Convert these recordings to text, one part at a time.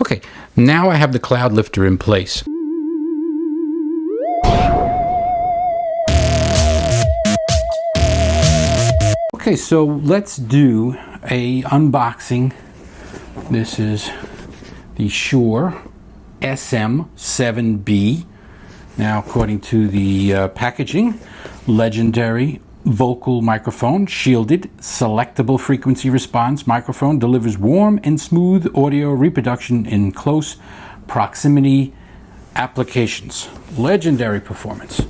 Okay, now I have the Cloudlifter in place. Okay, so let's do a unboxing. This is the Shure SM7B. Now, according to the packaging, legendary vocal microphone, shielded, selectable frequency response microphone, delivers warm and smooth audio reproduction in close proximity applications. Legendary performance.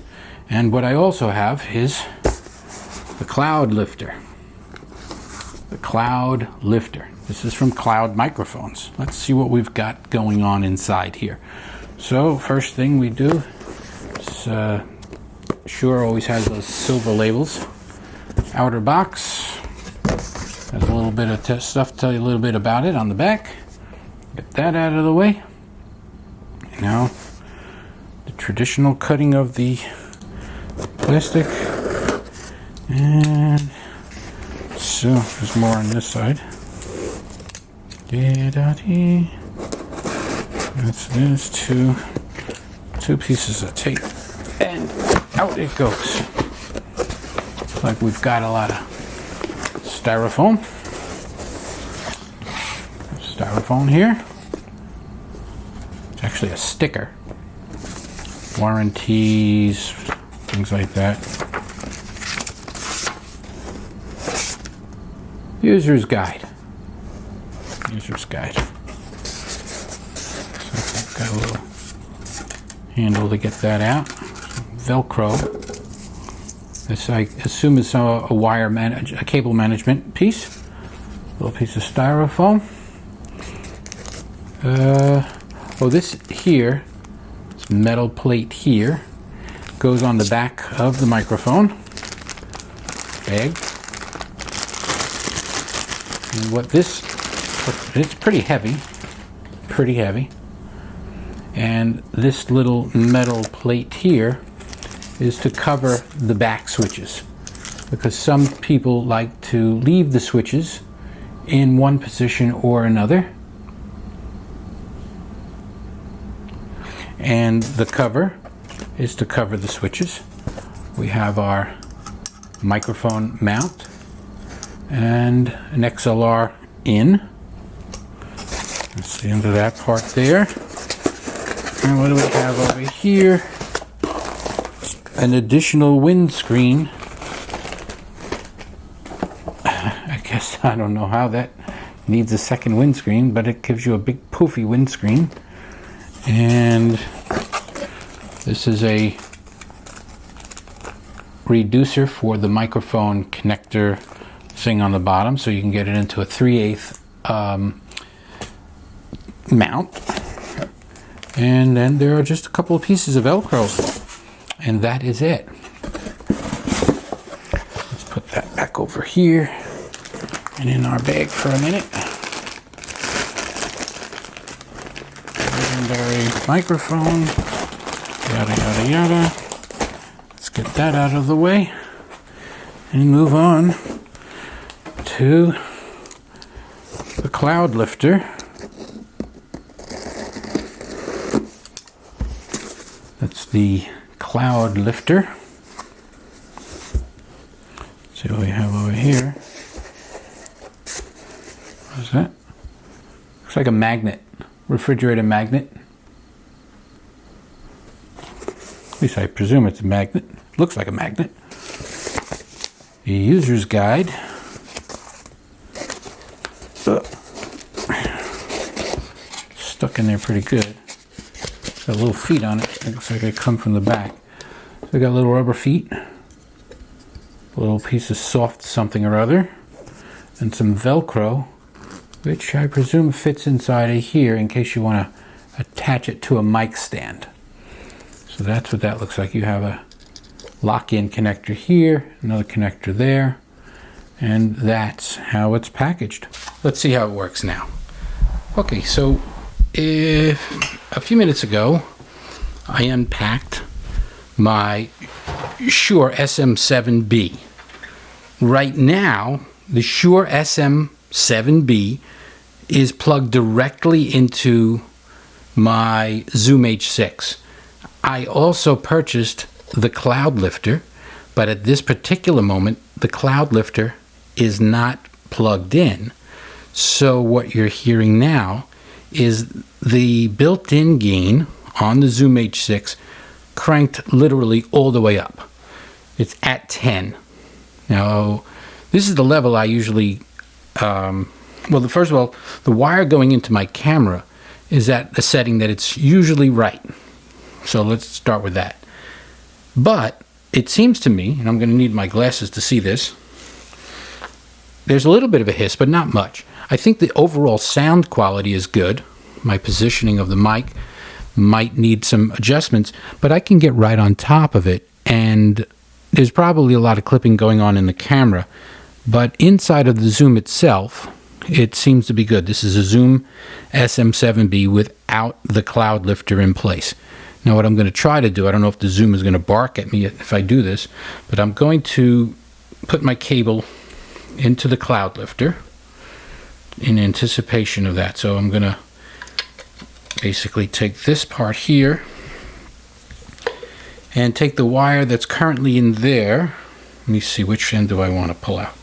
And what I also have is the Cloudlifter. The Cloudlifter. This is from Cloud Microphones. Let's see what we've got going on inside here. So, first thing we do is Shure always has those silver labels. Outer box has a little bit of stuff to tell you a little bit about it on the back. Get that out of the way. Now, the traditional cutting of the plastic. And so, there's more on this side. That's this, two pieces of tape. And out it goes. Looks like we've got a lot of styrofoam. Styrofoam here. It's actually a sticker. Warranties, things like that. User's guide. User's guide. So got a little handle to get that out. Velcro. This I assume is a a cable management piece. A little piece of styrofoam. This here, this metal plate here, goes on the back of the microphone bag. And it's pretty heavy. And this little metal plate here is to cover the back switches, because some people like to leave the switches in one position or another. And the cover is to cover the switches. We have our microphone mount and an XLR in. That's the end of that part there. And what do we have over here? An additional windscreen. I guess I don't know how that needs a second windscreen, but it gives you a big poofy windscreen. And this is a reducer for the microphone connector thing on the bottom, so you can get it into a 3/8 mount. And then there are just a couple of pieces of Velcro, and that is it. Let's put that back over here and in our bag for a minute. Legendary microphone, yada yada yada. Let's get that out of the way and move on to the Cloudlifter. That's the Cloudlifter. See what we have over here. What is that? Looks like a magnet, refrigerator magnet. At least I presume it's a magnet. Looks like a magnet. The user's guide. Stuck in there pretty good. It's got little feet on it. It looks like they come from the back. So they got little rubber feet. A little piece of soft something or other. And some Velcro, which I presume fits inside of here in case you want to attach it to a mic stand. So that's what that looks like. You have a lock-in connector here, another connector there, and that's how it's packaged. Let's see how it works now. Okay, so a few minutes ago I unpacked my Shure SM7B. Right now the Shure SM7B is plugged directly into my Zoom H6. I also purchased the Cloudlifter, but at this particular moment, the Cloudlifter is not plugged in. So what you're hearing now is the built-in gain on the Zoom H6 cranked literally all the way up. It's at 10. Now, this is the level I usually, first of all, the wire going into my camera is at the setting that it's usually right. So let's start with that. But it seems to me, and I'm going to need my glasses to see this, there's a little bit of a hiss, but not much. I think the overall sound quality is good. My positioning of the mic might need some adjustments, but I can get right on top of it, and there's probably a lot of clipping going on in the camera. But inside of the Zoom itself, it seems to be good. This is a Zoom SM7B without the Cloudlifter in place. Now what I'm going to try to do, I don't know if the Zoom is going to bark at me if I do this, but I'm going to put my cable into the Cloudlifter in anticipation of that. So I'm going to basically take this part here and take the wire that's currently in there. Let me see, which end do I want to pull out?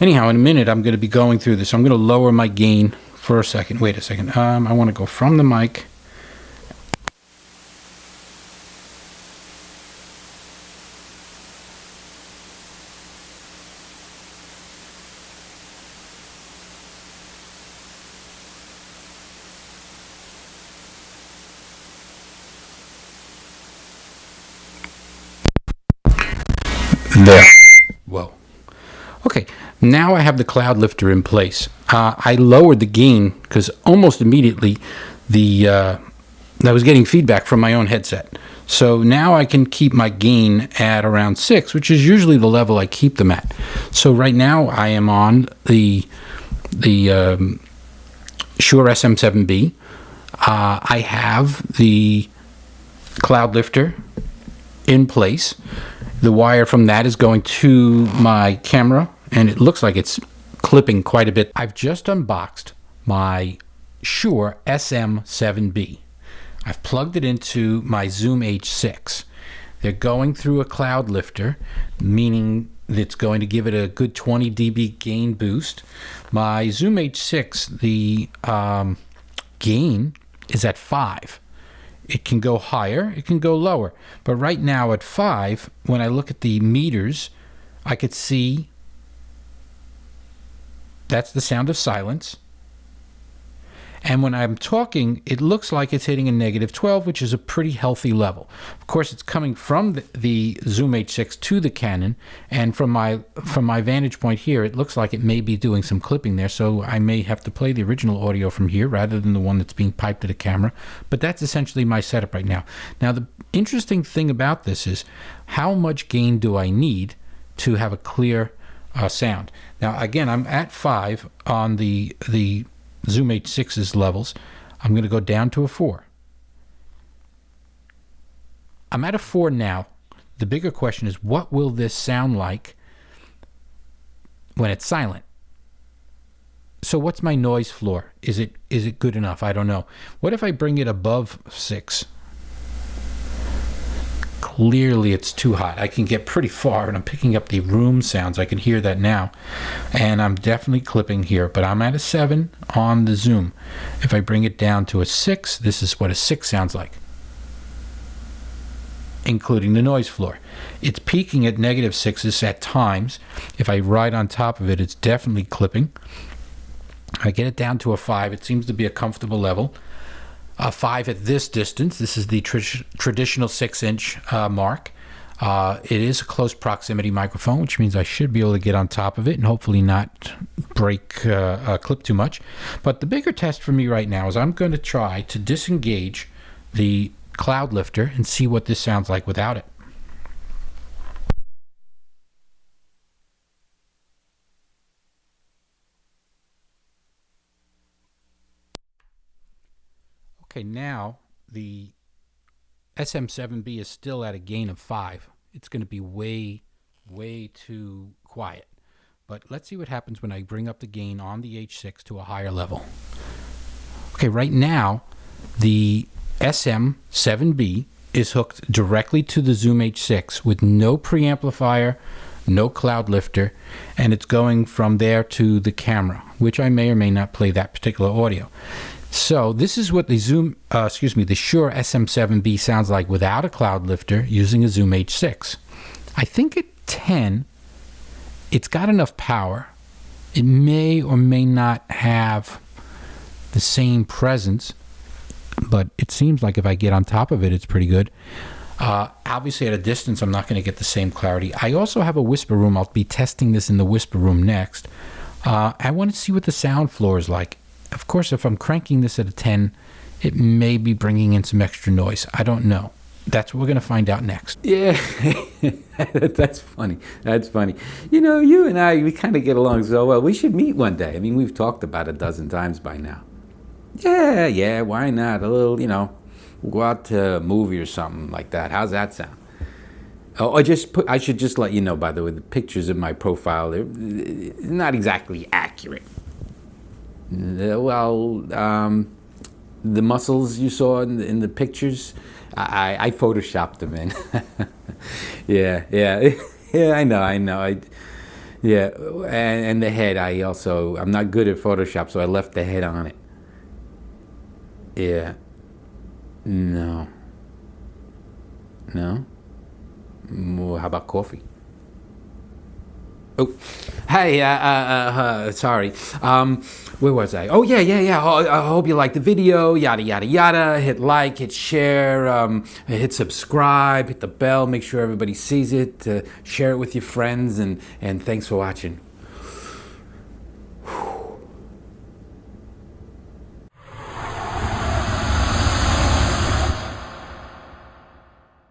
Anyhow, in a minute I'm going to be going through this. I'm going to lower my gain for a second. Wait a second. I want to go from the mic. There. Whoa. Okay, now I have the Cloudlifter in place. I lowered the gain because almost immediately I was getting feedback from my own headset. So now I can keep my gain at around 6, which is usually the level I keep them at. So right now I am on the Shure SM7B. I have the Cloudlifter in place. The wire from that is going to my camera, and it looks like it's clipping quite a bit. I've just unboxed my Shure SM7B. I've plugged it into my Zoom H6. They're going through a Cloudlifter, meaning it's going to give it a good 20 dB gain boost. My Zoom H6, the gain is at 5. It can go higher, it can go lower. But right now at 5, when I look at the meters, I could see that's the sound of silence. And when I'm talking, it looks like it's hitting a -12, which is a pretty healthy level. Of course, it's coming from the Zoom H6 to the Canon, and from my vantage point here, it looks like it may be doing some clipping there, so I may have to play the original audio from here rather than the one that's being piped to the camera. But that's essentially my setup right now. Now, the interesting thing about this is how much gain do I need to have a clear sound? Now, again, I'm at 5 on the Zoom H6's levels. I'm going to go down to a 4. I'm at a 4 now. The bigger question is, what will this sound like when it's silent? So what's my noise floor? Is it good enough? I don't know. What if I bring it above 6? Clearly it's too hot. I can get pretty far, and I'm picking up the room sounds. I can hear that now, and I'm definitely clipping here, but I'm at a 7 on the Zoom. If I bring it down to a 6, this is what a 6 sounds like, including the noise floor. It's peaking at -6s at times. If I ride on top of it, it's definitely clipping. I get it down to a 5. It seems to be a comfortable level. 5 at this distance. This is the traditional 6-inch mark. It is a close proximity microphone, which means I should be able to get on top of it and hopefully not break clip too much. But the bigger test for me right now is I'm going to try to disengage the Cloudlifter and see what this sounds like without it. Okay, now the SM7B is still at a gain of 5. It's going to be way too quiet. But let's see what happens when I bring up the gain on the H6 to a higher level. Okay, right now, the SM7B is hooked directly to the Zoom H6 with no preamplifier, no Cloudlifter, and it's going from there to the camera, which I may or may not play that particular audio. So this is what the the Shure SM7B sounds like without a Cloudlifter using a Zoom H6. I think at 10, it's got enough power. It may or may not have the same presence, but it seems like if I get on top of it, it's pretty good. Obviously at a distance, I'm not going to get the same clarity. I also have a whisper room. I'll be testing this in the whisper room next. I want to see what the sound floor is like. Of course, if I'm cranking this at a 10, it may be bringing in some extra noise. I don't know. That's what we're going to find out next. Yeah, that's funny. That's funny. You know, you and I, we kind of get along so well. We should meet one day. I mean, we've talked about it a dozen times by now. Yeah, why not? A little, we'll go out to a movie or something like that. How's that sound? Oh, I should just let you know, by the way, the pictures of my profile, they're not exactly accurate. The muscles you saw in the pictures, I photoshopped them in. yeah, I know. And the head, I'm not good at Photoshop, so I left the head on it. Yeah. No. Well, how about coffee? Oh, hey, sorry. Where was I? Oh, yeah. I hope you liked the video, yada, yada, yada. Hit like, hit share, hit subscribe, hit the bell, make sure everybody sees it, share it with your friends, and thanks for watching.